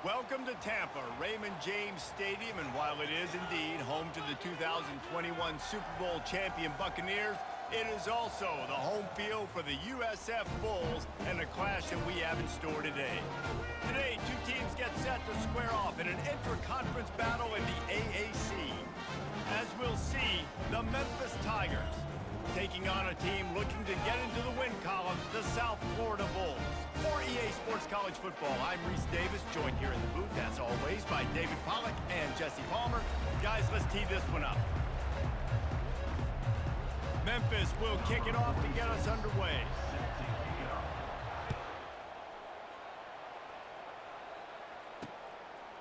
Welcome to Tampa, Raymond James Stadium, and while it is indeed home to the 2021 Super Bowl champion Buccaneers, it is also the home field for the USF Bulls and the clash that we have in store today. Today, two teams get set to square off in an intra-conference battle in the AAC. As we'll see, the Memphis Tigers taking on a team looking to get into the win column, the South Florida Bulls. For EA Sports College Football, I'm Reese Davis, joined here in the booth, as always, by David Pollack and Jesse Palmer. Guys, let's tee this one up. Memphis will kick it off to get us underway.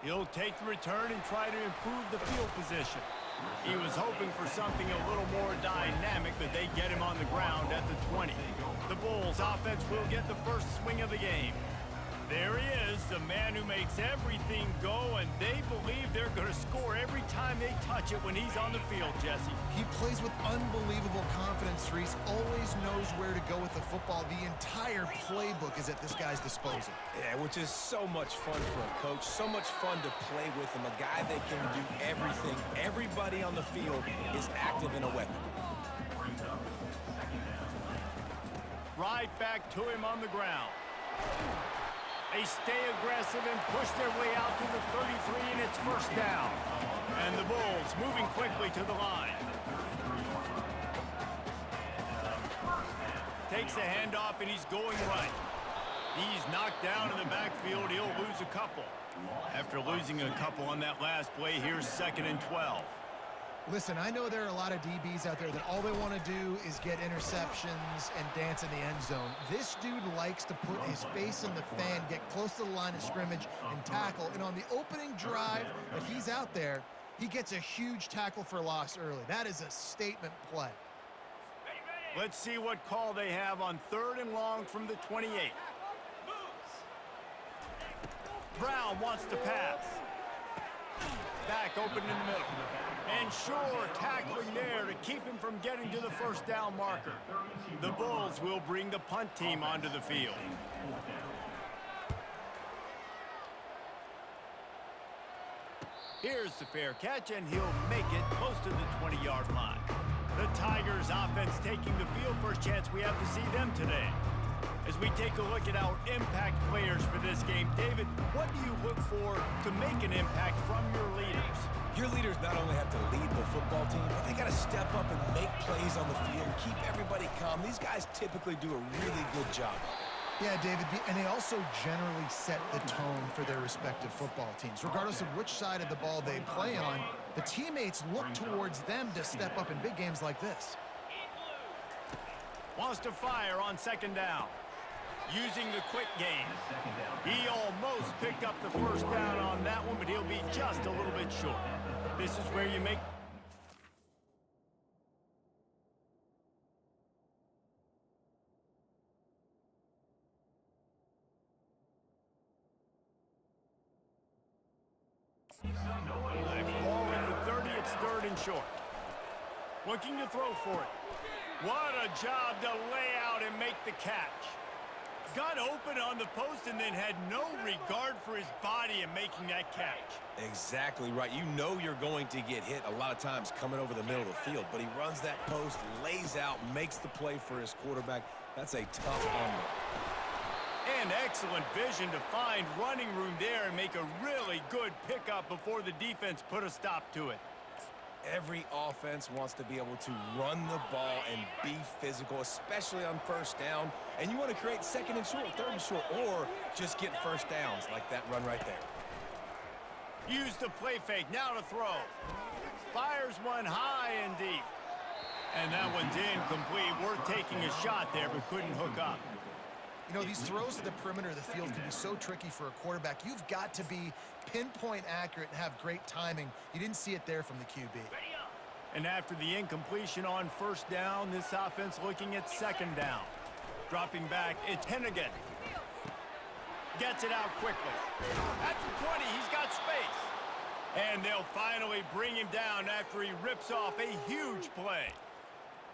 He'll take the return and try to improve the field position. He was hoping for something a little more dynamic, but they get him on the ground at the 20. The Bulls offense will get the first swing of the game. There he is, the man who makes everything go, and they believe they're going to score every time they touch it when he's on the field, Jesse. He plays with unbelievable confidence, Reese. Always knows where to go with the football. The entire playbook is at this guy's disposal. Yeah, which is so much fun for a coach. So much fun to play with him. A guy that can do everything. Everybody on the field is active in a weapon. Right back to him on the ground. They stay aggressive and push their way out to the 33, and it's first down. And the Bulls moving quickly to the line. Takes the handoff, and he's going right. He's knocked down in the backfield. He'll lose a couple. After losing a couple on that last play, here's 2nd and 12. Listen, I know there are a lot of DBs out there that all they want to do is get interceptions and dance in the end zone. This dude likes to put his face in the fan, get close to the line of scrimmage, and tackle. And on the opening drive that he's out there, he gets a huge tackle for loss early. That is a statement play. Let's see what call they have on 3rd and long from the 28. Brown wants to pass. Back open in the middle. And sure, tackling there to keep him from getting to the first down marker. The Bulls will bring the punt team onto the field. Here's the fair catch, and he'll make it close to the 20-yard line. The Tigers offense taking the field. First chance we have to see them today. As we take a look at our impact players for this game, David, what do you look for to make an impact from your leaders? Your leaders not only have to lead the football team, but they got to step up and make plays on the field, keep everybody calm. These guys typically do a really good job of it. Yeah, David, and they also generally set the tone for their respective football teams. Regardless of which side of the ball they play on, the teammates look towards them to step up in big games like this. Wants to fire on 2nd down. Using the quick game. He almost picked up the first down on that one, but he'll be just a little bit short. This is where you make... Ball at the 30, it's 3rd and short. Looking to throw for it. What a job to lay out and make the catch. Got open on the post and then had no regard for his body in making that catch. Exactly right. You know you're going to get hit a lot of times coming over the middle of the field, but he runs that post, lays out, makes the play for his quarterback. That's a tough number. And excellent vision to find running room there and make a really good pickup before the defense put a stop to it. Every offense wants to be able to run the ball and be physical, especially on first down. And you want to create 2nd and short, 3rd and short, or just get first downs like that run right there. Use the play fake, now to throw. Fires one high and deep. And that one's incomplete. Worth taking a shot there, but couldn't hook up. You know, these throws to the perimeter of the field can be so tricky for a quarterback. You've got to be pinpoint accurate and have great timing. You didn't see it there from the QB. And after the incompletion on 1st down, this offense looking at 2nd down. Dropping back, it's Hennigan. Gets it out quickly. At the 20, he's got space. And they'll finally bring him down after he rips off a huge play.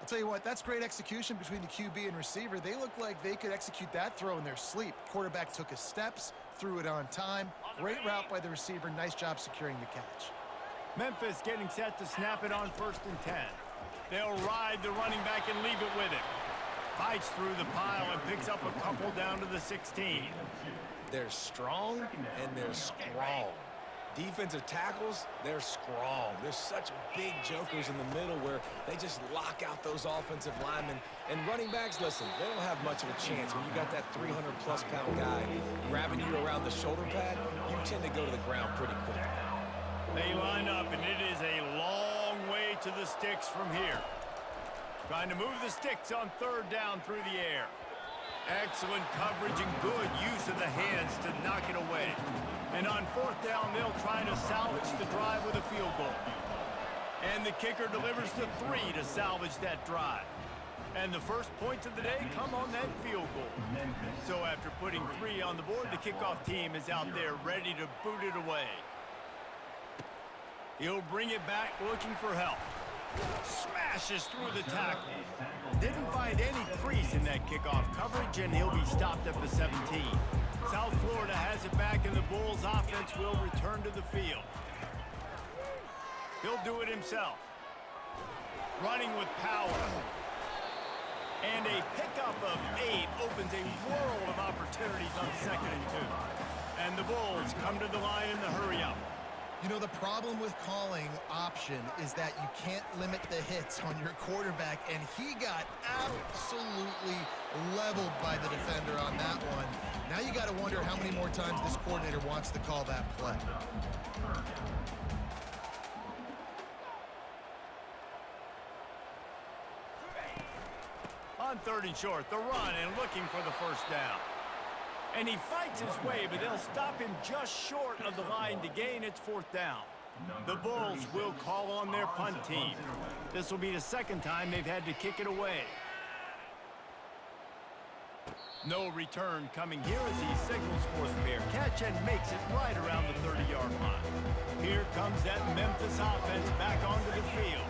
I'll tell you what, that's great execution between the QB and receiver. They look like they could execute that throw in their sleep. Quarterback took his steps, threw it on time. Great route by the receiver. Nice job securing the catch. Memphis getting set to snap it on 1st and 10. They'll ride the running back and leave it with him. Fights through the pile and picks up a couple down to the 16. They're strong and they're strong. Defensive tackles, they're strong. There's such big jokers in the middle where they just lock out those offensive linemen. And running backs, listen, they don't have much of a chance. When you got that 300-plus pound guy grabbing you around the shoulder pad, you tend to go to the ground pretty quickly. They line up, and it is a long way to the sticks from here. Trying to move the sticks on 3rd down through the air. Excellent coverage and good use of the hands to knock it away. And on 4th down, they'll try to salvage the drive with a field goal. And the kicker delivers the 3 to salvage that drive. And the first points of the day come on that field goal. So after putting 3 on the board, the kickoff team is out there ready to boot it away. He'll bring it back looking for help. Smashes through the tackle. Didn't find any crease in that kickoff coverage, and he'll be stopped at the 17. South Florida has it back, and the Bulls offense will return to the field. He'll do it himself. Running with power. And a pickup of 8 opens a world of opportunities on 2nd and 2. And the Bulls come to the line in the hurry-up. You know, the problem with calling option is that you can't limit the hits on your quarterback, and he got absolutely leveled by the defender on that one. Now you got to wonder how many more times this coordinator wants to call that play. On 3rd and short, the run and looking for the 1st down. And he fights his way, but they'll stop him just short of the line to gain its 4th down. The Bulls will call on their punt team. This will be the 2nd time they've had to kick it away. No return coming here as he signals for the fair catch and makes it right around the 30-yard line. Here comes that Memphis offense back onto the field.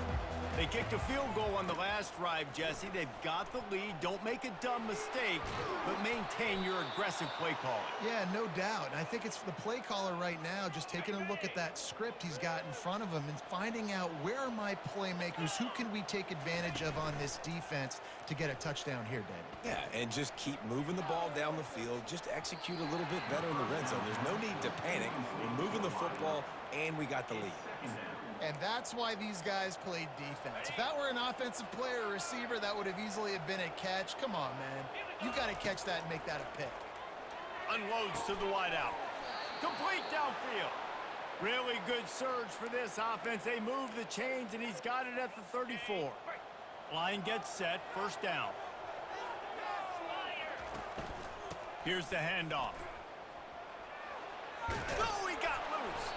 They kicked a field goal on the last drive, Jesse. They've got the lead. Don't make a dumb mistake, but maintain your aggressive play calling. Yeah, no doubt. And I think it's the play caller right now just taking a look at that script he's got in front of him and finding out where are my playmakers, who can we take advantage of on this defense to get a touchdown here, David. Yeah, and just keep moving the ball down the field. Just execute a little bit better in the red zone. There's no need to panic. We're moving the football, and we got the lead. And that's why these guys played defense. If that were an offensive player or receiver, that would have easily have been a catch. Come on, man. You got to catch that and make that a pick. Unloads to the wideout. Complete downfield. Really good surge for this offense. They move the chains, and he's got it at the 34. Line gets set. 1st down. Here's the handoff. Oh, he got loose.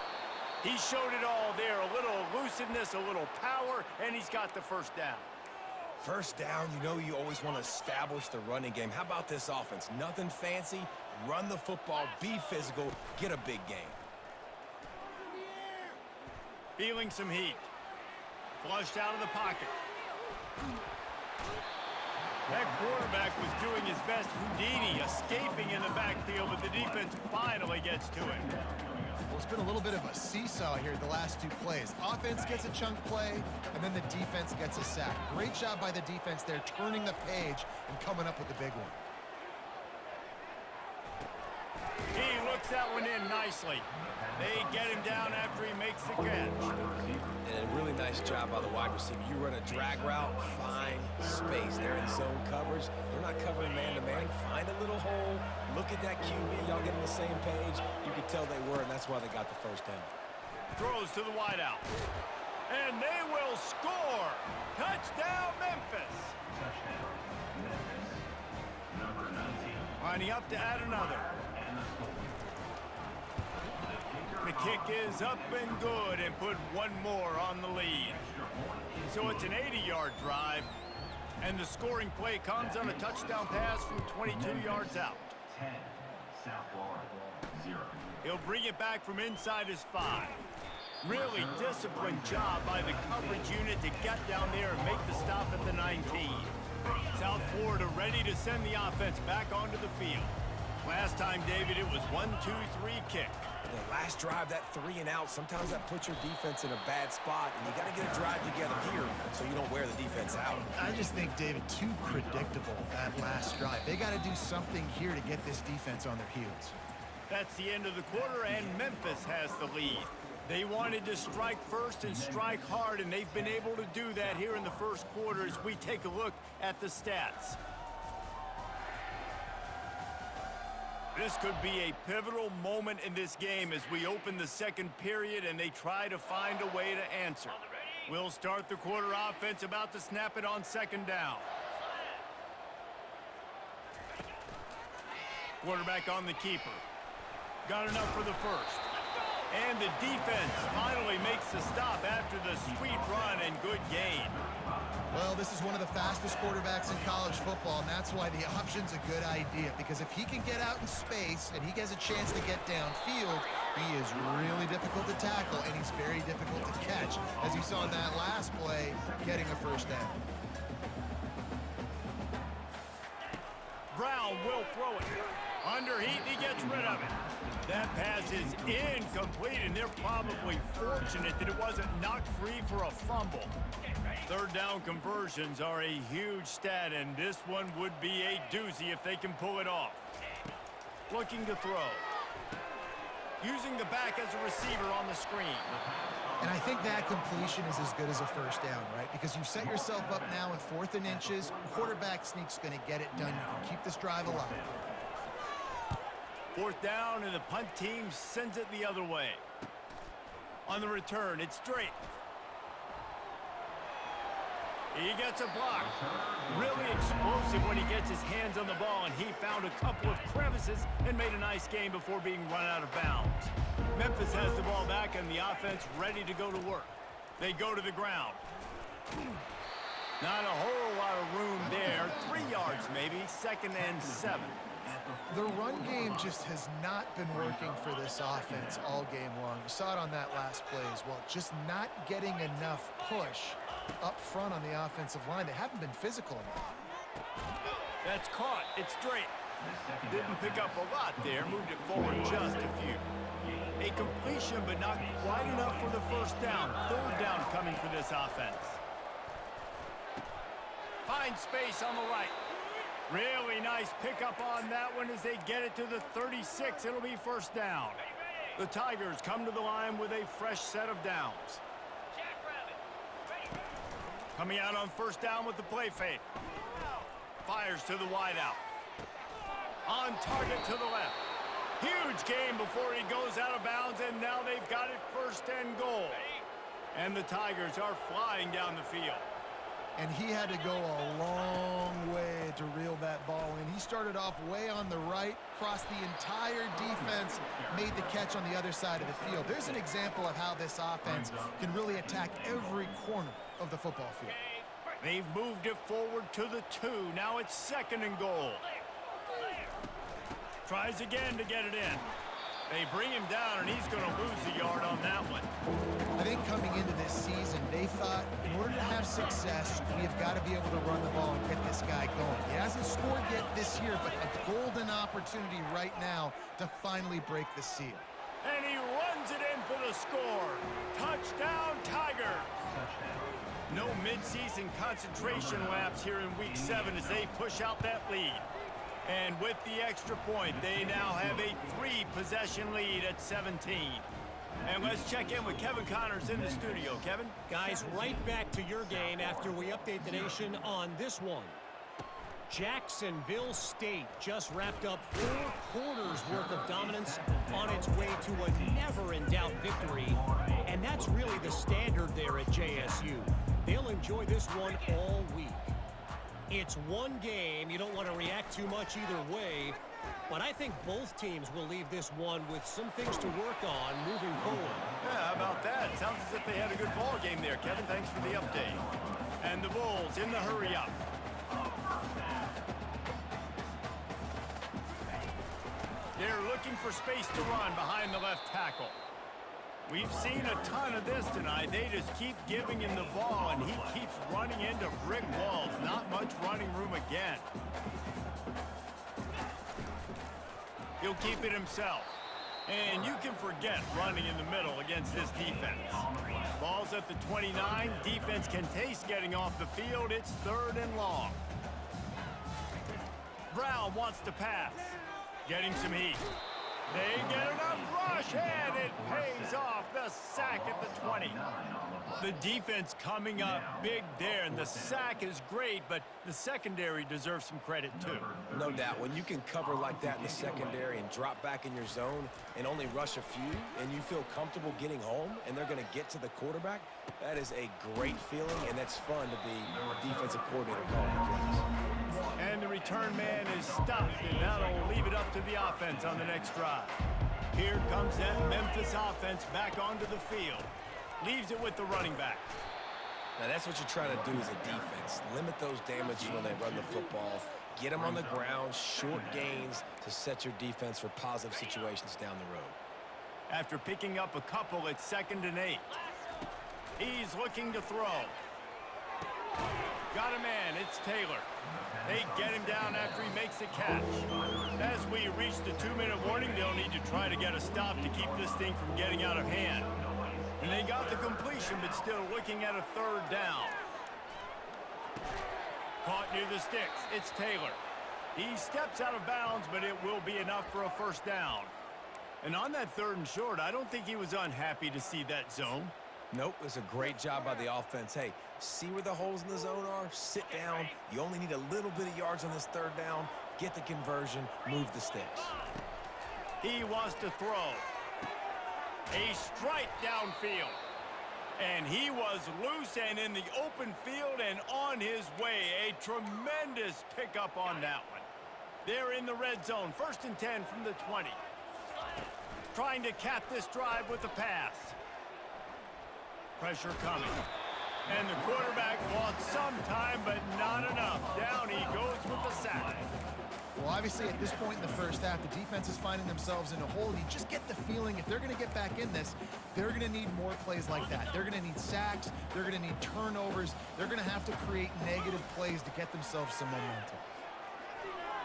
He showed it all there. A little elusiveness, a little power, and he's got the 1st down. 1st down, you know you always want to establish the running game. How about this offense? Nothing fancy. Run the football, be physical, get a big gain. Feeling some heat. Flushed out of the pocket. That quarterback was doing his best Houdini, escaping in the backfield, but the defense finally gets to him. Well, it's been a little bit of a seesaw here the last 2 plays. Offense gets a chunk play, and then the defense gets a sack. Great job by the defense there, turning the page and coming up with the big one. He looks that one in nicely. They get him down after he makes the catch. And a really nice job by the wide receiver. You run a drag route, find space. They're in zone coverage. They're not covering man-to-man. Find a little hole. Look at that QB. Y'all get on the same page. You could tell they were, and that's why they got the 1st down. Throws to the wideout. And they will score. Touchdown, Memphis. Lining up to add another. The kick is up and good and put one more on the lead. So it's an 80-yard drive, and the scoring play comes on a touchdown pass from 22 yards out. 10, South Florida, 0. He'll bring it back from inside his 5. Really disciplined job by the coverage unit to get down there and make the stop at the 19. South Florida ready to send the offense back onto the field. Last time, David, it was 1-2-3 kick. The last drive, that 3 and out, sometimes that puts your defense in a bad spot, and you got to get a drive together here so you don't wear the defense out. I just think, David, too predictable that last drive. They got to do something here to get this defense on their heels. That's the end of the quarter, and Memphis has the lead. They wanted to strike first and strike hard, and they've been able to do that here in the first quarter as we take a look at the stats. This could be a pivotal moment in this game as we open the second period and they try to find a way to answer. We'll start the quarter offense, about to snap it on second down. Quarterback on the keeper. Got enough for the first. And the defense finally makes the stop after the sweet run and good gain. Well, this is one of the fastest quarterbacks in college football, and that's why the option's a good idea. Because if he can get out in space and he has a chance to get downfield, he is really difficult to tackle, and he's very difficult to catch, as you saw in that last play, getting a first down. Brown will throw it. Under heat, he gets rid of it. That pass is incomplete, and they're probably fortunate that it wasn't knocked free for a fumble. Third down conversions are a huge stat, and this one would be a doozy if they can pull it off. Looking to throw. Using the back as a receiver on the screen. And I think that completion is as good as a first down, right? Because you've set yourself up now in 4th and inches. Quarterback sneak's going to get it done. You can keep this drive alive. 4th down, and the punt team sends it the other way. On the return, it's Drake. He gets a block. Really explosive when he gets his hands on the ball, and he found a couple of crevices and made a nice game before being run out of bounds. Memphis has the ball back, and the offense ready to go to work. They go to the ground. Not a whole lot of room there. 3 yards maybe, 2nd and 7. The run game just has not been working for this offense all game long. You saw it on that last play as well. Just not getting enough push up front on the offensive line. They haven't been physical enough. That's caught. It's Drake. Didn't pick up a lot there. Moved it forward just a few. A completion, but not quite enough for the first down. 3rd down coming for this offense. Find space on the right. Really nice pickup on that one as they get it to the 36. It'll be first down. The Tigers come to the line with a fresh set of downs. Coming out on first down with the play fake. Fires to the wideout. On target to the left. Huge game before he goes out of bounds, and now they've got it 1st and goal. And the Tigers are flying down the field. And he had to go a long way to reel that ball in. He started off way on the right, crossed the entire defense, made the catch on the other side of the field. There's an example of how this offense can really attack every corner of the football field. They've moved it forward to the 2. Now it's 2nd and goal. Tries again to get it in. They bring him down, and he's going to lose a yard on that one. I think coming into this season, they thought in order to have success, we have got to be able to run the ball and get this guy going. He hasn't scored yet this year, but a golden opportunity right now to finally break the seal. And he runs it in for the score. Touchdown, Tigers. No midseason concentration laps here in Week 7 as they push out that lead. And with the extra point, they now have a 3-possession lead at 17. And let's check in with Kevin Connors in the studio. Kevin? Guys, right back to your game after we update the nation on this one. Jacksonville State just wrapped up 4 quarters worth of dominance on its way to a never-in-doubt victory. And that's really the standard there at JSU. They'll enjoy this one all week. It's one game. You don't want to react too much either way. But I think both teams will leave this one with some things to work on moving forward. Yeah, how about that? Sounds as if they had a good ball game there, Kevin. Thanks for the update. And the Bulls in the hurry-up. They're looking for space to run behind the left tackle. We've seen a ton of this tonight. They just keep giving him the ball, and he keeps running into brick walls. Not much running room again. He'll keep it himself. And you can forget running in the middle against this defense. Ball's at the 29. Defense can taste getting off the field. It's 3rd and long. Brown wants to pass. Getting some heat. They get enough rush, and it pays off. The sack at the 20. The defense coming up big there, and the sack is great, but the secondary deserves some credit too. No doubt. When you can cover like that in the secondary and drop back in your zone and only rush a few, and you feel comfortable getting home, and they're going to get to the quarterback, that is a great feeling, and that's fun to be a defensive coordinator calling plays. And the return man is stopped, and that'll leave it up to the offense on the next drive. Here comes that Memphis offense back onto the field. Leaves it with the running back. Now, that's what you're trying to do as a defense. Limit those damages when they run the football. Get them on the ground, short gains to set your defense for positive situations down the road. After picking up a couple, it's 2nd and 8. He's looking to throw. Got a man, it's Taylor. They get him down after he makes the catch. As we reach the 2-minute warning, they'll need to try to get a stop to keep this thing from getting out of hand. And they got the completion, but still looking at a 3rd down. Caught near the sticks, it's Taylor. He steps out of bounds, but it will be enough for a 1st down. And on that 3rd and short, I don't think he was unhappy to see that zone. Nope, it's a great job by the offense. Hey, see where the holes in the zone are? Sit down. You only need a little bit of yards on this 3rd down. Get the conversion, move the sticks. He wants to throw. A strike downfield. And he was loose and in the open field and on his way. A tremendous pickup on that one. They're in the red zone. 1st and 10 from the 20. Trying to cap this drive with a pass. Pressure coming. And the quarterback wants some time, but not enough. Down he goes with the sack. Well, obviously, at this point in the first half, the defense is finding themselves in a hole. You just get the feeling if they're going to get back in this, they're going to need more plays like that. They're going to need sacks. They're going to need turnovers. They're going to have to create negative plays to get themselves some momentum.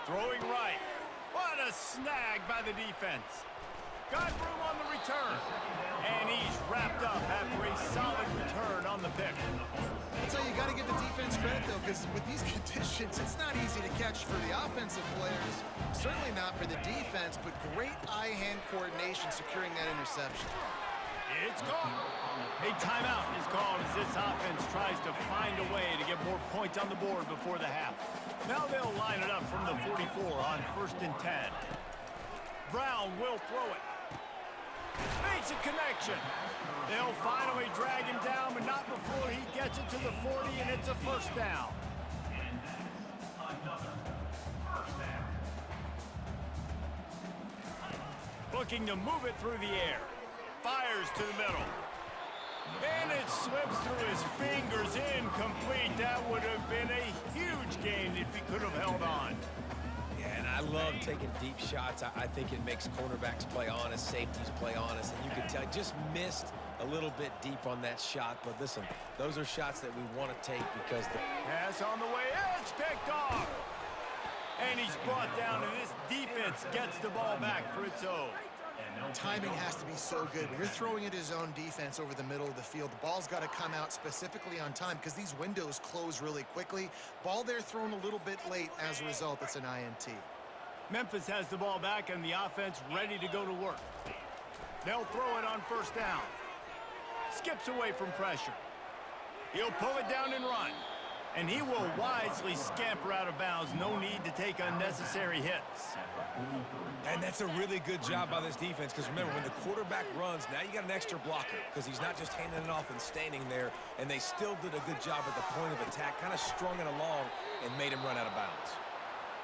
Throwing right. What a snag by the defense. Got room on the return. And he's wrapped up after a solid return on the pick. So you got to give the defense credit, though, because with these conditions, it's not easy to catch for the offensive players. Certainly not for the defense, but great eye-hand coordination securing that interception. It's caught. A timeout is called as this offense tries to find a way to get more points on the board before the half. Now they'll line it up from the 44 on 1st and 10. Brown will throw it. Makes a connection. They'll finally drag him down, but not before he gets it to the 40, and it's a 1st down. Looking to move it through the air. Fires to the middle. And it slips through his fingers, incomplete. That would have been a huge gain if he could have held on. And I love taking deep shots. I think it makes cornerbacks play honest, safeties play honest, and you can tell just missed a little bit deep on that shot. But listen, those are shots that we want to take because the pass on the way, it's picked off. And he's brought down, and this defense gets the ball back for its own. Timing has to be so good. When you're throwing at his own defense over the middle of the field, the ball's got to come out specifically on time because these windows close really quickly. Ball there thrown a little bit late. As a result, it's an INT. Memphis has the ball back and the offense ready to go to work. They'll throw it on 1st down. Skips away from pressure. He'll pull it down and run. And he will wisely scamper out of bounds. No need to take unnecessary hits. And that's a really good job by this defense because remember, when the quarterback runs, now you got an extra blocker because he's not just handing it off and standing there, and they still did a good job at the point of attack, kind of strung it along and made him run out of bounds.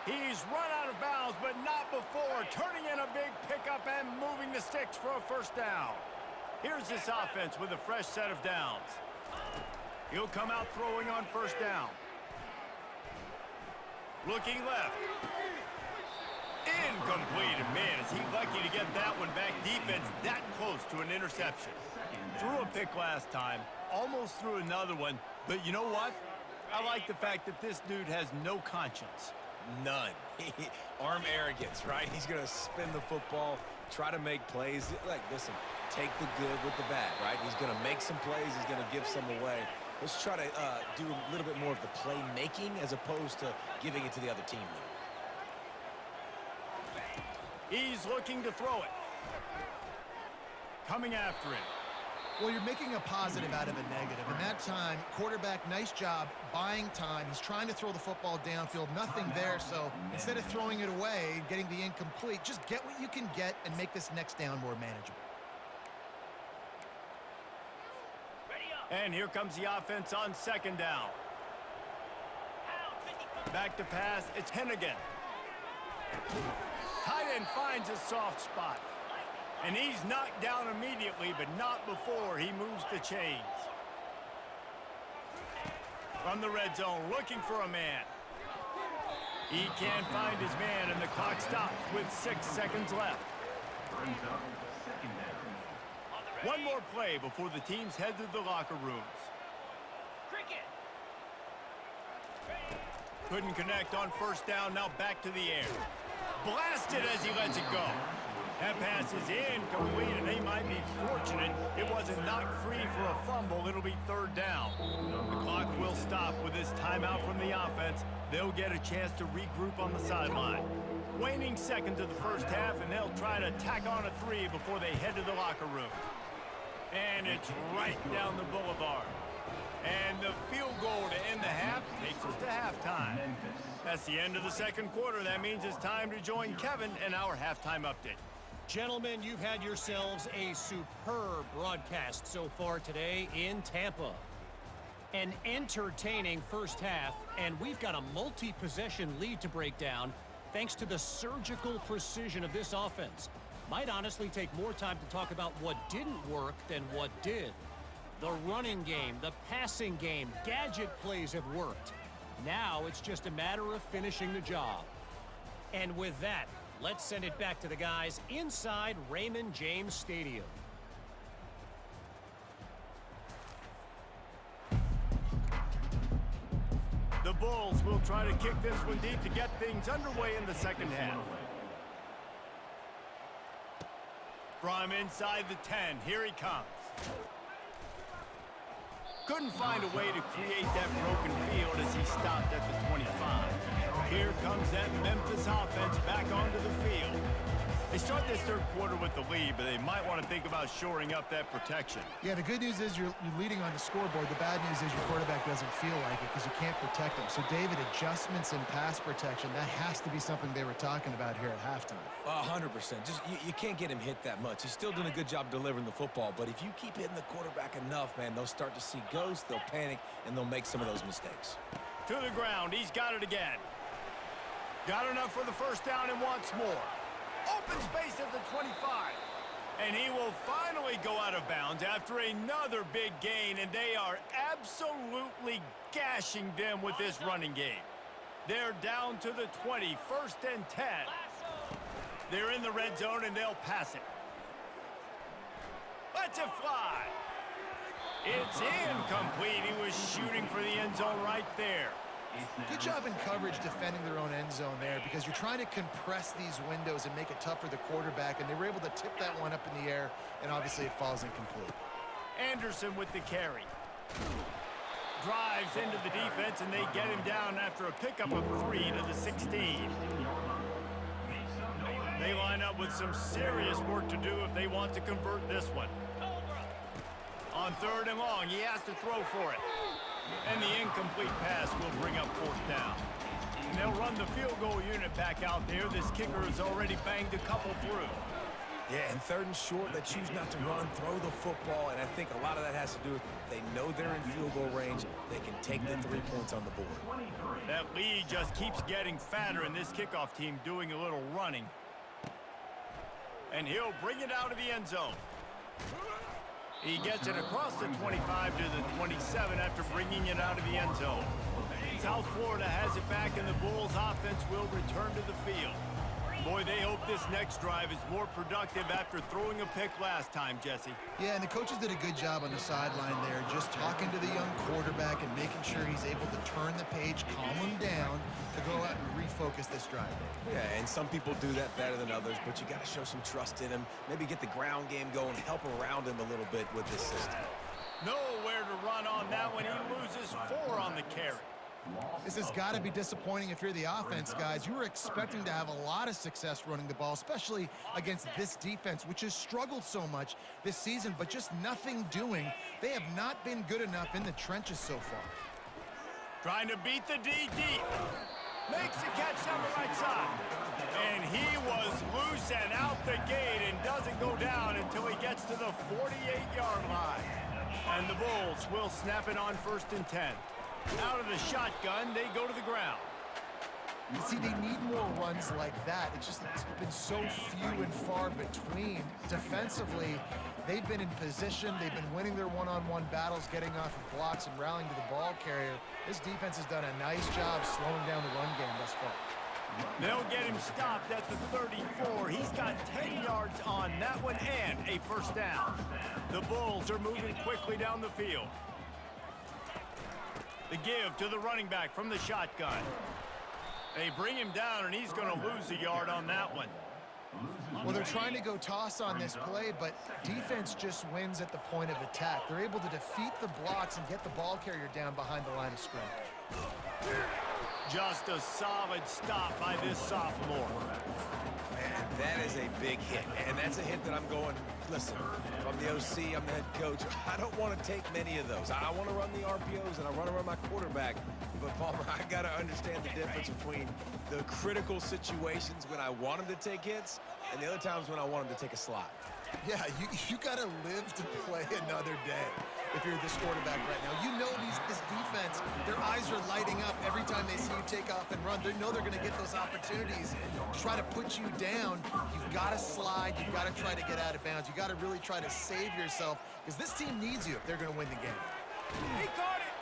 He's run out of bounds, but not before, turning in a big pickup and moving the sticks for a 1st down. Here's this offense with a fresh set of downs. He'll come out throwing on 1st down. Looking left. Incomplete. And man, is he lucky to get that one back. Defense that close to an interception. Threw a pick last time, almost threw another one. But you know what? I like the fact that this dude has no conscience. None. Arm arrogance, right? He's going to spin the football, try to make plays. Like, listen, take the good with the bad, right? He's going to make some plays. He's going to give some away. Let's try to do a little bit more of the playmaking as opposed to giving it to the other team. He's looking to throw it. Coming after him. Well, you're making a positive out of a negative. And that time, quarterback, nice job buying time. He's trying to throw the football downfield. Nothing there. So instead of throwing it away, getting the incomplete, just get what you can get and make this next down more manageable. And here comes the offense on second down. Back to pass. It's Hennigan. Tight end finds a soft spot. And he's knocked down immediately, but not before he moves the chains. From the red zone, looking for a man. He can't find his man, and the clock stops with 6 seconds left. One more play before the teams head to the locker rooms. Couldn't connect on first down, now back to the air. Blasted as he lets it go. That pass is incomplete, and they might be fortunate it wasn't knocked free for a fumble. It'll be third down. The clock will stop with this timeout from the offense. They'll get a chance to regroup on the sideline. Waning seconds of the first half, and they'll try to tack on a 3 before they head to the locker room. And it's right down the boulevard. And the field goal to end the half takes us to halftime. That's the end of the second quarter. That means it's time to join Kevin in our halftime update. Gentlemen, you've had yourselves a superb broadcast so far today in Tampa. An entertaining first half, and we've got a multi-possession lead to break down thanks to the surgical precision of this offense. Might honestly take more time to talk about what didn't work than what did. The running game, the passing game, gadget plays have worked. Now it's just a matter of finishing the job. And with that, let's send it back to the guys inside Raymond James Stadium. The Bulls will try to kick this one deep to get things underway in the second half. From inside the 10, here he comes. Couldn't find a way to create that broken field as he stopped at the 25. Here comes that Memphis offense back onto the field. They start this third quarter with the lead, but they might want to think about shoring up that protection. Yeah, the good news is you're leading on the scoreboard. The bad news is your quarterback doesn't feel like it because you can't protect him. So, David, adjustments in pass protection, that has to be something they were talking about here at halftime. 100%. Just you can't get him hit that much. He's still doing a good job delivering the football, but if you keep hitting the quarterback enough, man, they'll start to see ghosts, they'll panic, and they'll make some of those mistakes. To the ground, he's got it again. Got enough for the first down and wants more. Open space at the 25. And he will finally go out of bounds after another big gain, and they are absolutely gashing them with this running game. They're down to the 20, first and 10. They're in the red zone, and they'll pass it. Lets it fly. It's incomplete. He was shooting for the end zone right there. Good job in coverage defending their own end zone there because you're trying to compress these windows and make it tough for the quarterback, and they were able to tip that one up in the air, and obviously it falls incomplete. Anderson with the carry. Drives into the defense, and they get him down after a pickup of 3 to the 16. They line up with some serious work to do if they want to convert this one. On third and long, he has to throw for it. And the incomplete pass will bring up fourth down. And they'll run the field goal unit back out there. This kicker has already banged a couple through. Yeah, and third and short, they choose not to run, throw the football, and I think a lot of that has to do with they know they're in field goal range. They can take the 3 points on the board. That lead just keeps getting fatter, and this kickoff team doing a little running. And he'll bring it out of the end zone. He gets it across the 25 to the 27 after bringing it out of the end zone. South Florida has it back, and the Bulls offense will return to the field. Boy, they hope this next drive is more productive after throwing a pick last time, Jesse. Yeah, and the coaches did a good job on the sideline there, just talking to the young quarterback and making sure he's able to turn the page, calm him down to go out and refocus this drive. Yeah, and some people do that better than others, but you got to show some trust in him. Maybe get the ground game going, help around him a little bit with this system. Nowhere to run on that one. He loses 4 on the carry. This has got to be disappointing if you're the offense, guys. You were expecting to have a lot of success running the ball, especially against this defense, which has struggled so much this season, but just nothing doing. They have not been good enough in the trenches so far. Trying to beat the D deep. Makes the catch down the right side. And he was loose and out the gate and doesn't go down until he gets to the 48-yard line. And the Bulls will snap it on 1st and 10. Out of the shotgun, they go to the ground. You see, they need more runs like that. It's been so few and far between. Defensively, they've been in position. They've been winning their one-on-one battles, getting off of blocks and rallying to the ball carrier. This defense has done a nice job slowing down the run game thus far. They'll get him stopped at the 34. He's got 10 yards on that one and a 1st down. The Bulls are moving quickly down the field. The give to the running back from the shotgun. They bring him down, and he's going to lose a yard on that one. Well, they're trying to go toss on this play, but defense just wins at the point of attack. They're able to defeat the blocks and get the ball carrier down behind the line of scrimmage. Just a solid stop by this sophomore. Man, that is a big hit, and that's a hit that I'm going, listen, if I'm the OC, I'm the head coach, I don't want to take many of those. I want to run the RPOs, and I want to run my quarterback. But, Palmer, I got to understand the difference between the critical situations when I want him to take hits and the other times when I want him to take a slot. Yeah, you got to live to play another day if you're this quarterback right now. You know this defense, their eyes are lighting up every time they see you take off and run. They know they're going to get those opportunities to try to put you down. You've got to slide. You've got to try to get out of bounds. You've got to really try to save yourself because this team needs you if they're going to win the game. He caught it.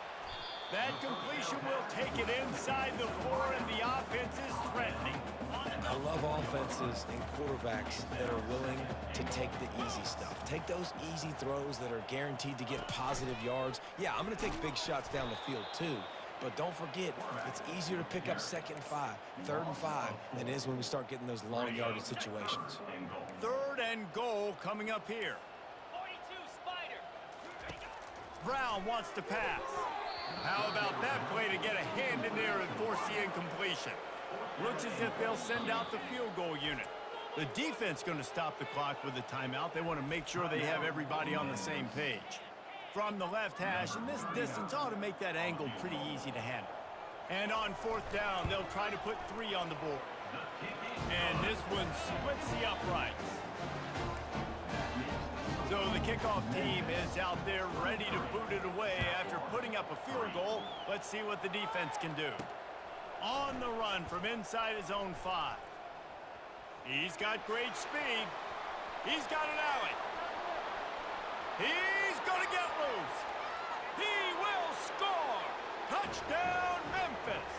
That completion will take it inside the 4, and the offense is threatening. I love offenses and quarterbacks that are willing to take the easy stuff. Take those easy throws that are guaranteed to get positive yards. Yeah, I'm going to take big shots down the field too. But don't forget, it's easier to pick up 2nd and 5, 3rd and 5 than it is when we start getting those long yardage situations. 3rd and goal coming up here. 42 Spider. Brown wants to pass. How about that play to get a hand in there and force the incompletion? Looks as if they'll send out the field goal unit. The defense going to stop the clock with a timeout. They want to make sure they have everybody on the same page. From the left hash, and this distance ought to make that angle pretty easy to handle. And on 4th down, they'll try to put 3 on the board. And this one splits the uprights. So the kickoff team is out there ready to boot it away after putting up a field goal. Let's see what the defense can do. On the run from inside his own 5. He's got great speed. He's got an alley. He's going to get loose. He will score. Touchdown, Memphis.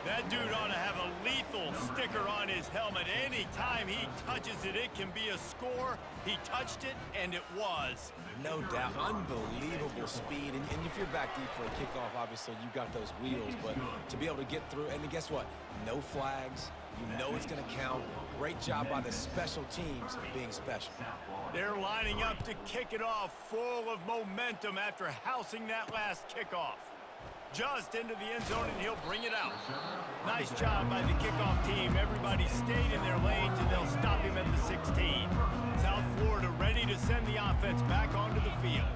That dude ought to have a lethal sticker on his helmet. Anytime he touches it, it can be a score. He touched it, and it was. No doubt. Unbelievable speed. And if you're back deep for a kickoff, obviously you've got those wheels. But to be able to get through, and guess what? No flags. You know it's going to count. Great job by the special teams being special. They're lining up to kick it off, full of momentum after housing that last kickoff. Just into the end zone, and he'll bring it out. Nice job by the kickoff team. Everybody stayed in their lanes, and they'll stop him at the 16. South Florida ready to send the offense back onto the field.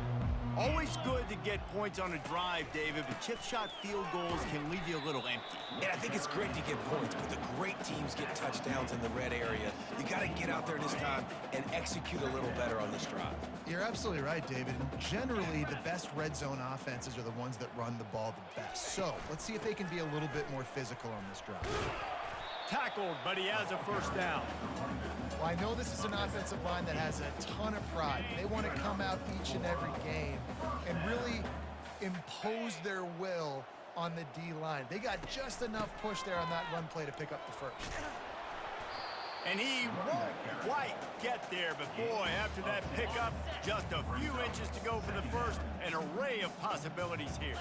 Always good to get points on a drive, David, but chip shot field goals can leave you a little empty. And I think it's great to get points, but the great teams get touchdowns in the red area. You got to get out there this time and execute a little better on this drive. You're absolutely right, David. And generally, the best red zone offenses are the ones that run the ball the best. So let's see if they can be a little bit more physical on this drive. Tackled, but he has a 1st down. Well, I know this is an offensive line that has a ton of pride. They want to come out each and every game and really impose their will on the D-line. They got just enough push there on that run play to pick up the first. And he won't quite get there, but boy, after that pickup, just a few inches to go for the first. An array of possibilities here.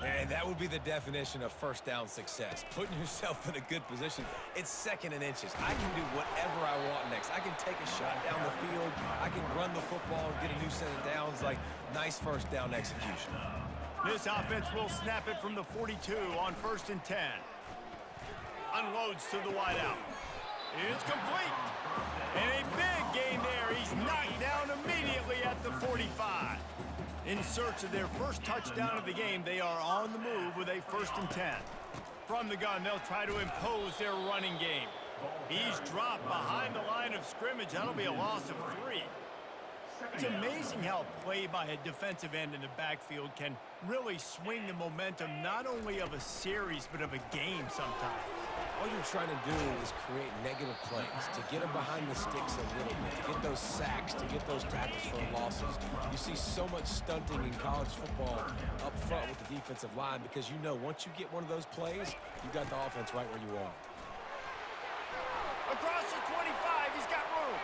And that would be the definition of first down success. Putting yourself in a good position. It's second and inches. I can do whatever I want next. I can take a shot down the field. I can run the football and get a new set of downs. Like, nice first down execution. This offense will snap it from the 42 on 1st and 10. Unloads to the wideout. It's complete. And a big gain there. He's knocked down immediately at the 45. In search of their first touchdown of the game, they are on the move with a 1st and 10. From the gun, they'll try to impose their running game. He's dropped behind the line of scrimmage. That'll be a loss of 3. It's amazing how play by a defensive end in the backfield can really swing the momentum not only of a series, but of a game sometimes. All you're trying to do is create negative plays, to get them behind the sticks a little bit, to get those sacks, to get those tackles for losses. You see so much stunting in college football up front with the defensive line because you know once you get one of those plays, you got the offense right where you are. Across the 25, he's got room.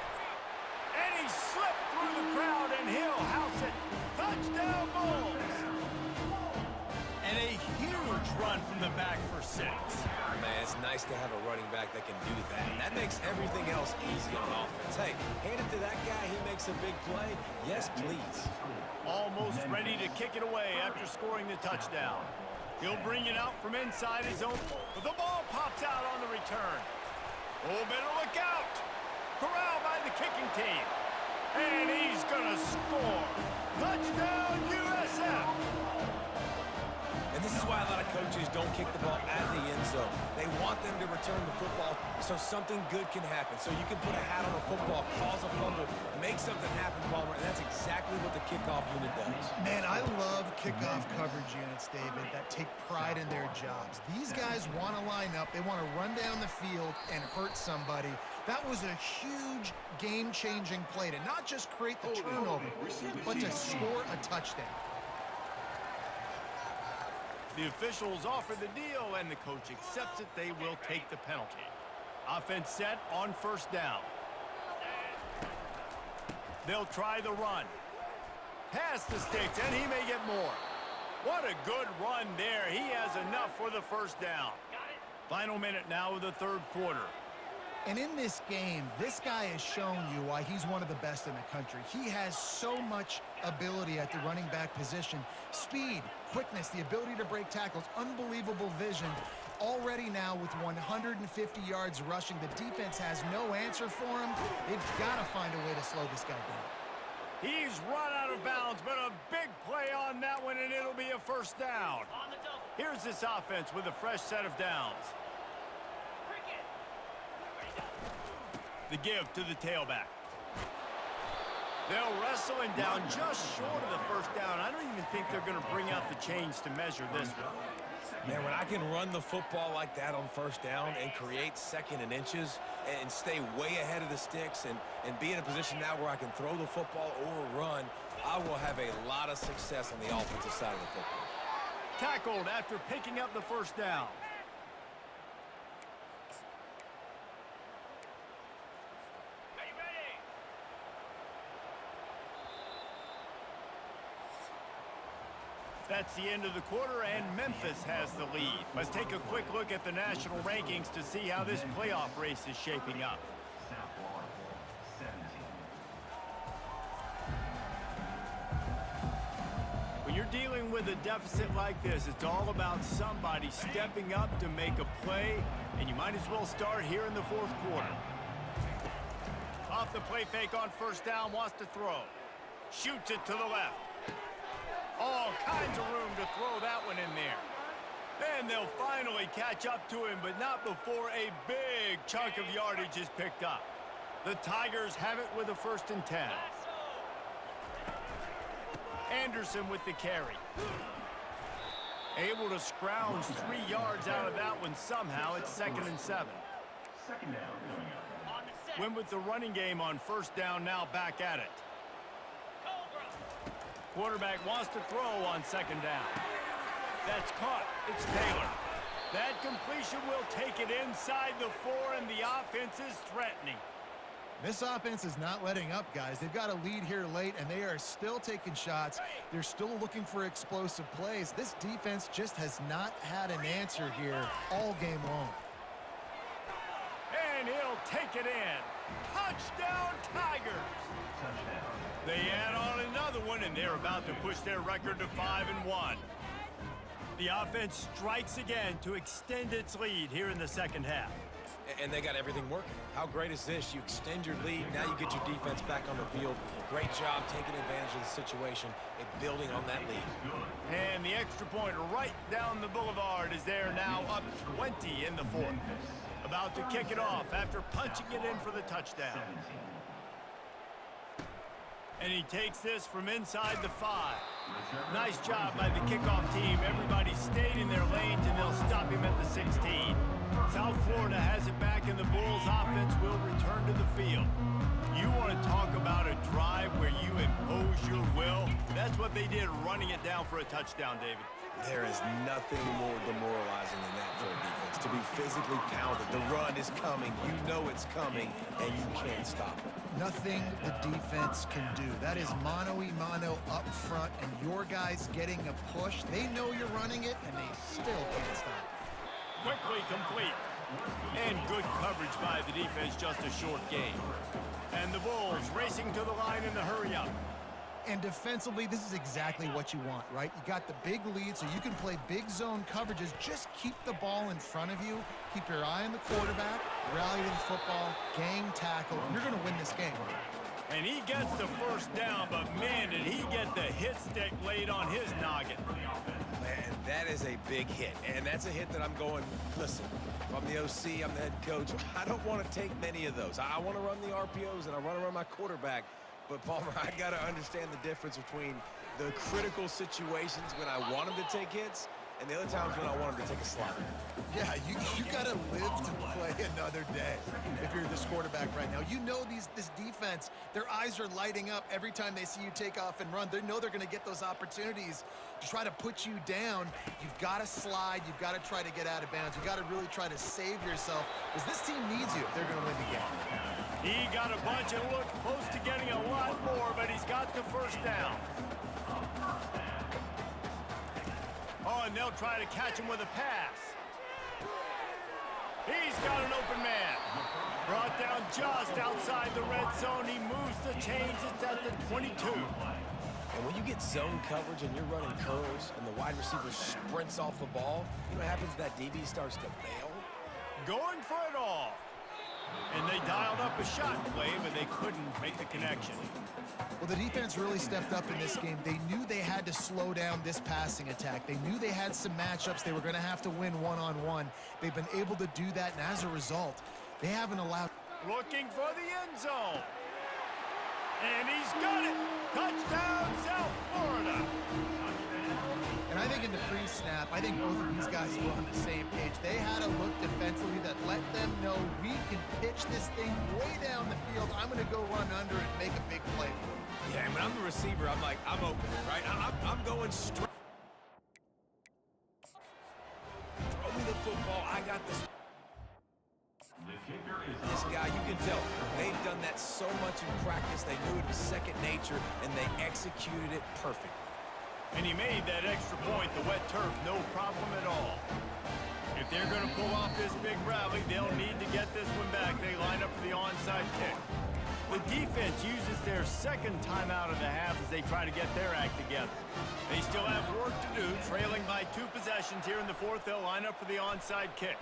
And he slipped through the crowd, and he'll house it. Touchdown, Bulls! And a huge run from the back for 6. Man, it's nice to have a running back that can do that. That makes everything else easy on offense. Hey, hand it to that guy. He makes a big play. Yes, please. Almost ready to kick it away after scoring the touchdown. He'll bring it out from inside his own. But the ball pops out on the return. Oh, better look out. Corralled by the kicking team. And he's going to score. Touchdown, USF. And this is why a lot of coaches don't kick the ball out of the end zone. They want them to return the football so something good can happen. So you can put a hat on a football, cause a fumble, make something happen, Palmer, and that's exactly what the kickoff unit does. Man, I love kickoff coverage units, David, that take pride in their jobs. These guys want to line up. They want to run down the field and hurt somebody. That was a huge game-changing play to not just create the turnover, but to score a touchdown. The officials offer the deal, and the coach accepts it. They will take the penalty. Offense set on 1st down. They'll try the run. Past the sticks, and he may get more. What a good run there. He has enough for the 1st down. Final minute now of the 3rd quarter. And in this game, this guy has shown you why he's one of the best in the country. He has so much ability at the running back position. Speed, quickness, the ability to break tackles, unbelievable vision. Already now with 150 yards rushing, the defense has no answer for him. They've got to find a way to slow this guy down. He's run out of bounds, but a big play on that one, and it'll be a 1st down. Here's this offense with a fresh set of downs. The give to the tailback. They'll wrestle him down just short of the 1st down. I don't even think they're going to bring out the chains to measure this one. Man, when I can run the football like that on 1st down and create 2nd and inches and stay way ahead of the sticks and be in a position now where I can throw the football or run, I will have a lot of success on the offensive side of the football. Tackled after picking up the 1st down. That's the end of the quarter, and Memphis has the lead. Let's take a quick look at the national rankings to see how this playoff race is shaping up. When you're dealing with a deficit like this, it's all about somebody stepping up to make a play, and you might as well start here in the 4th quarter. Off the play fake on 1st down, wants to throw. Shoots it to the left. All kinds of room to throw that one in there. And they'll finally catch up to him, but not before a big chunk of yardage is picked up. The Tigers have it with a 1st and 10. Anderson with the carry. Able to scrounge 3 yards out of that one somehow. It's 2nd and 7. Went with the running game on 1st down, now back at it. Quarterback wants to throw on 2nd down. That's caught. It's Taylor. That completion will take it inside the 4, and the offense is threatening. This offense is not letting up, guys. They've got a lead here late, and they are still taking shots. They're still looking for explosive plays. This defense just has not had an answer here all game long. And he'll take it in. Touchdown, Tigers! They add on another one, and they're about to push their record to 5-1. The offense strikes again to extend its lead here in the second half. And they got everything working. How great is this? You extend your lead, now you get your defense back on the field. Great job taking advantage of the situation and building on that lead. And the extra point right down the boulevard is there now, up 20 in the 4th. About to kick it off after punching it in for the touchdown. And he takes this from inside the 5. Nice job by the kickoff team. Everybody stayed in their lanes, and they'll stop him at the 16. South Florida has it back, and the Bulls offense will return to the field. You want to talk about a drive where you impose your will? That's what they did, running it down for a touchdown, David. There is nothing more demoralizing than that for a defense. To be physically pounded. The run is coming. You know it's coming, and you can't stop it. Nothing the defense can do. That is mano-a-mano up front, and your guys getting a push. They know you're running it, and they still can't stop it. Quickly complete. And good coverage by the defense, just a short gain. And the Bulls racing to the line in the hurry-up. And defensively, this is exactly what you want, right? You got the big lead, so you can play big zone coverages. Just keep the ball in front of you. Keep your eye on the quarterback. Rally to the football. Gang tackle. You're going to win this game. And he gets the first down, but man, did he get the hit stick laid on his noggin. Man, that is a big hit. And that's a hit that I'm going, listen, if I'm the OC, I'm the head coach, I don't want to take many of those. I want to run the RPOs, and I want to run my quarterback. But, Palmer, I got to understand the difference between the critical situations when I want him to take hits and the other times when I want him to take a slide. Yeah, you got to live to play another day if you're this quarterback right now. You know this defense, their eyes are lighting up every time they see you take off and run. They know they're going to get those opportunities to try to put you down. You've got to slide. You've got to try to get out of bounds. You've got to really try to save yourself because this team needs you if they're going to win the game. He got a bunch and looked close to getting a lot more, but he's got the first down. Oh, and they'll try to catch him with a pass. He's got an open man. Brought down just outside the red zone. He moves the chains. It's at the 22. And when you get zone coverage and you're running curls and the wide receiver sprints off the ball, you know what happens? That DB starts to bail. Going for it all. And they dialed up a shot play, but they couldn't make the connection. Well, the defense really stepped up in this game. They knew they had to slow down this passing attack. They knew they had some matchups they were going to have to win one-on-one. They've been able to do that, and as a result, they haven't allowed... Looking for the end zone. And he's got it. Touchdown, South Florida. And I think in the pre-snap, I think both of these guys were on the same page. They had a look defensively that let them know we can pitch this thing way down the field. I'm going to go run under and make a big play for him. Yeah, when I'm the receiver, I'm like, I'm open, right? I'm going straight. Throw me the football. I got this. This guy, you can tell, they've done that so much in practice. They knew it was second nature, and they executed it perfectly. And he made that extra point, the wet turf, no problem at all. If they're going to pull off this big rally, they'll need to get this one back. They line up for the onside kick. The defense uses their second timeout of the half as they try to get their act together. They still have work to do, trailing by 2 possessions here in the 4th. They'll line up for the onside kick.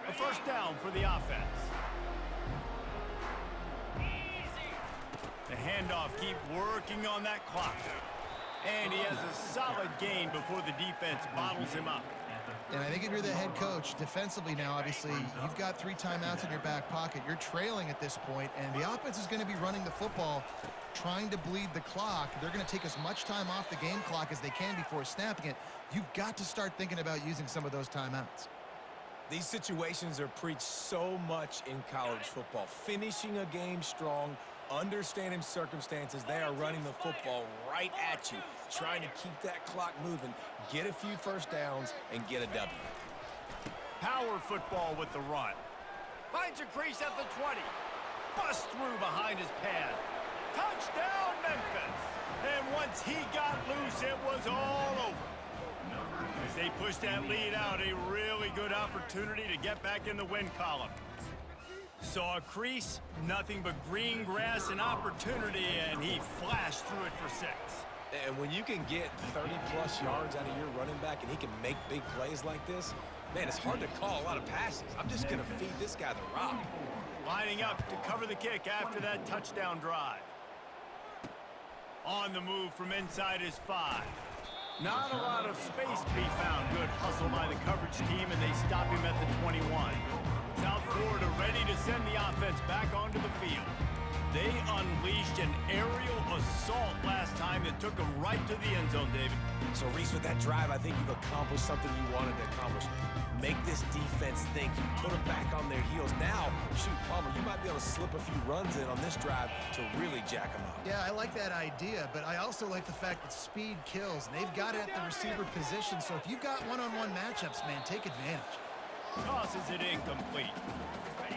A first down for the offense. The handoff, keep working on that clock. And he has a solid gain before the defense bottles him up. And I think if you're the head coach, defensively now, obviously, you've got 3 timeouts in your back pocket. You're trailing at this point, and the offense is going to be running the football, trying to bleed the clock. They're going to take as much time off the game clock as they can before snapping it. You've got to start thinking about using some of those timeouts. These situations are preached so much in college football. Finishing a game strong, Understanding circumstances, they are running the football right at you, trying to keep that clock moving, get a few first downs, and get a W. Power football with the run. Finds a crease at the 20. Busts through behind his pad. Touchdown, Memphis! And once he got loose, it was all over. As they push that lead out, a really good opportunity to get back in the win column. Saw a crease, nothing but green grass and opportunity, and he flashed through it for 6. And when you can get 30-plus yards out of your running back and he can make big plays like this, man, it's hard to call a lot of passes. I'm just going to feed this guy the rock. Lining up to cover the kick after that touchdown drive. On the move from inside his 5. Not a lot of space to be found. Good hustle by the coverage team, and they stop him at the 21. South Florida ready to send the offense back onto the field. They unleashed an aerial assault last time that took them right to the end zone, David. So, Reese, with that drive, I think you've accomplished something you wanted to accomplish. Make this defense think. You put them back on their heels. Now, shoot, Palmer, you might be able to slip a few runs in on this drive to really jack them up. Yeah, I like that idea, but I also like the fact that speed kills, and they've got it at the receiver position, so if you've got one-on-one matchups, man, take advantage. Tosses it incomplete.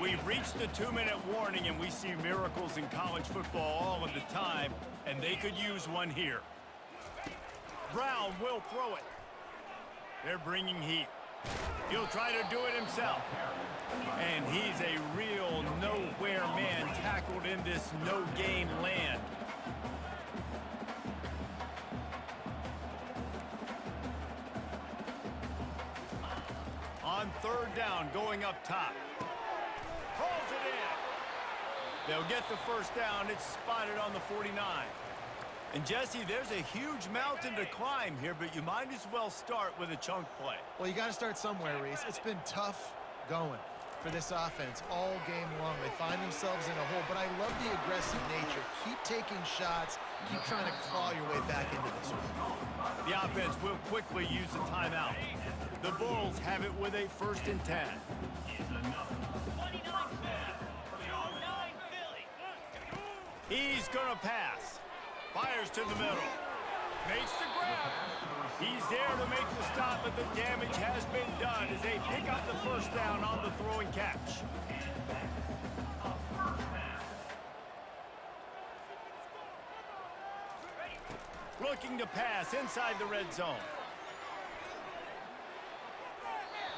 We've reached the 2-minute warning, and we see miracles in college football all of the time, and they could use one here. Brown will throw it. They're bringing heat. He'll try to do it himself. And he's a real nowhere man tackled in this no-gain land. On 3rd down, going up top. Pulls it in. They'll get the first down. It's spotted on the 49. And, Jesse, there's a huge mountain to climb here, but you might as well start with a chunk play. Well, you got to start somewhere, Reese. It's been tough going for this offense all game long. They find themselves in a hole, but I love the aggressive nature. Keep taking shots. Keep trying to claw your way back into this one. The offense will quickly use a timeout. The Bulls have it with a 1st and 10. He's going to pass. Fires to the middle. Makes the grab. He's there to make the stop, but the damage has been done as they pick up the first down on the throwing catch. Looking to pass inside the red zone.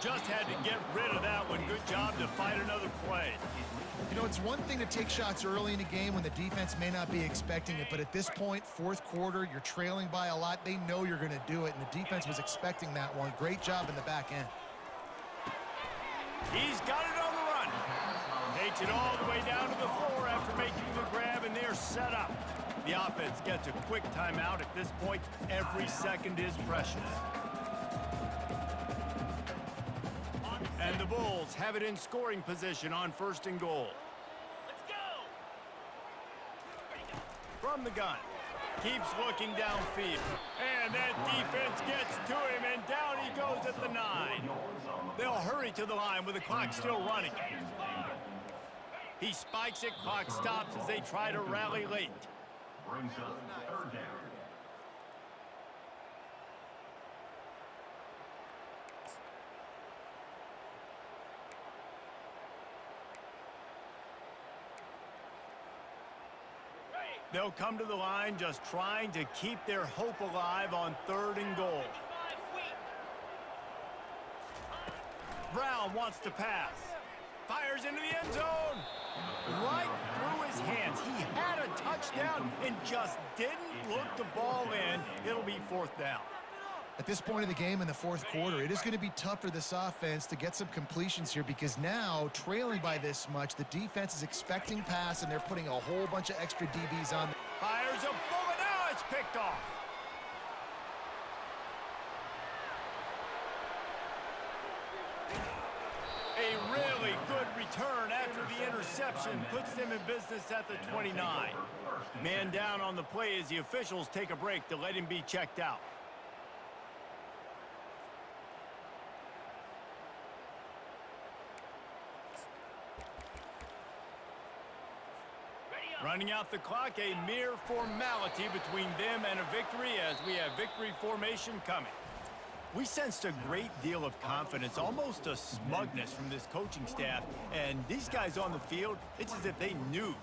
Just had to get rid of that one. Good job to fight another play. You know, it's one thing to take shots early in a game when the defense may not be expecting it, but at this point, 4th quarter, you're trailing by a lot. They know you're going to do it, and the defense was expecting that one. Great job in the back end. He's got it on the run. Takes it all the way down to the floor after making the grab, and they're set up. The offense gets a quick timeout. At this point, every second is precious. And the Bulls have it in scoring position on 1st and goal. Let's go! From the gun. Keeps looking downfield. And that defense gets to him, and down he goes at the 9. They'll hurry to the line with the clock still running. He spikes it, clock stops as they try to rally late. Brings up 3rd down. They'll come to the line just trying to keep their hope alive on 3rd and goal. Brown wants to pass. Fires into the end zone. Right through his hands. He had a touchdown and just didn't look the ball in. It'll be 4th down. At this point of the game in the 4th quarter, it is going to be tough for this offense to get some completions here because now, trailing by this much, the defense is expecting pass, and they're putting a whole bunch of extra DBs on. Fires a bullet. Now it's picked off. A really good return after the interception puts them in business at the 29. Man down on the play as the officials take a break to let him be checked out. Running out the clock, a mere formality between them and a victory as we have victory formation coming. We sensed a great deal of confidence, almost a smugness from this coaching staff. And these guys on the field, it's as if they knew